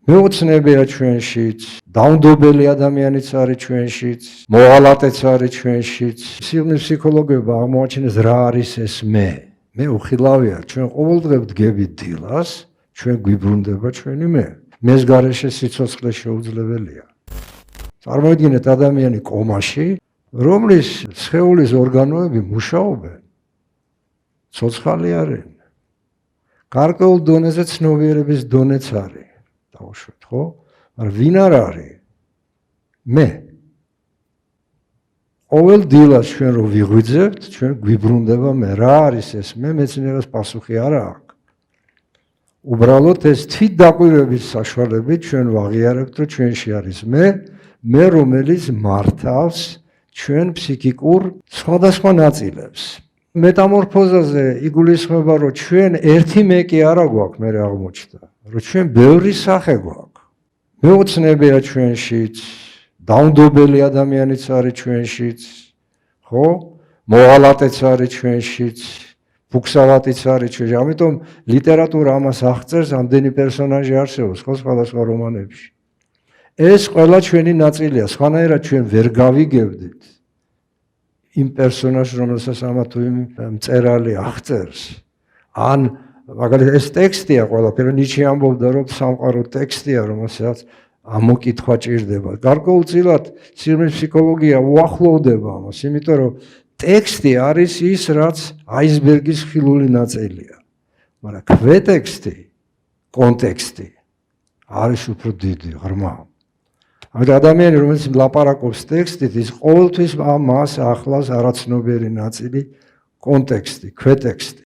მეოცნებია ჩვენშიც, დაუნდობელი ადამიანიც არის ჩვენშიც, მოღალატეც არის ჩვენშიც. სიღრმის ფსიქოლოგია აღმოაჩენს რა არის ეს მე. მე უხილავია, ჩვენ ყოველდღე ვდგებით დილას, ჩვენ გვიბრუნდება ჩვენი მე. მეს გარეშე სიცოცხლე შეუძლებელია. წარმოიდგინეთ ადამიანი კომაში, რომლის სხეულის ორგანოები მუშაობენ. ცოცხალი არიან. გარკვეულ დონეზე ცნობიერების დონეც არის. დავუშვათ, ხო? მაგრამ ვინ არ არის? მე. ყოველ დილას ჩვენ რო ვიღვიძებთ, ჩვენ გვიბრუნდება მე. რა არის ეს მე? მეცნიერებს პასუხი არ აქვს. უბრალოდ ეს თვითდაკვირვების საშუალებით ჩვენ ვაღიარებთ, რომ ჩვენში არის მე რომელიც მართავს ჩვენ ფსიქიკურ სხვადასხვა ნაწილებს. მეტამორფოზაზე იგულისხმება, რომ ჩვენ ერთი მე კი არა გვაქვს, მე აღმოჩნდა, რომ ჩვენ ბევრი სახე გვაქვს. მეოცნებია ჩვენშიც, დაუნდობელი ადამიანიც არის ჩვენშიც, ხო? მოღალატეც არის ჩვენშიც, ფუქსავატიც არის ჩვენში. ამიტომ ლიტერატურა ამას აღწერს, ამდენი პერსონაჟი არსებობს, ხო, სხვადასხვა რომანებში. ეს ყველა ჩვენი ნაწილია, სხვანაირად ჩვენ ვერ გავიგებდით იმ პერსონაჟს, რომელსაც ამა თუ იმ მწერალი აღწერს. ან მაგალითად ეს ტექსტია ყველაფერი, ნიჩე ამბობდა, რომ სამყარო ტექსტია, რომელსაც ამოკითხვა ჭირდება. გარკვეულწილად სიღრმის ფსიქოლოგია უახლოვდება ამას, იმიტომ რომ ტექსტი არის ის, რაც აისბერგის ხილული ნაწილია. მაგრამ ქვეტექსტი, კონტექსტი არის უფრო დიდი, ღრმა. ადამიანი, რომელიც ლაპარაკობს ტექსტით, ის ყოველთვის მას ახლავს არაცნობიერი ნაწილი, კონტექსტი, ქვეტექსტი.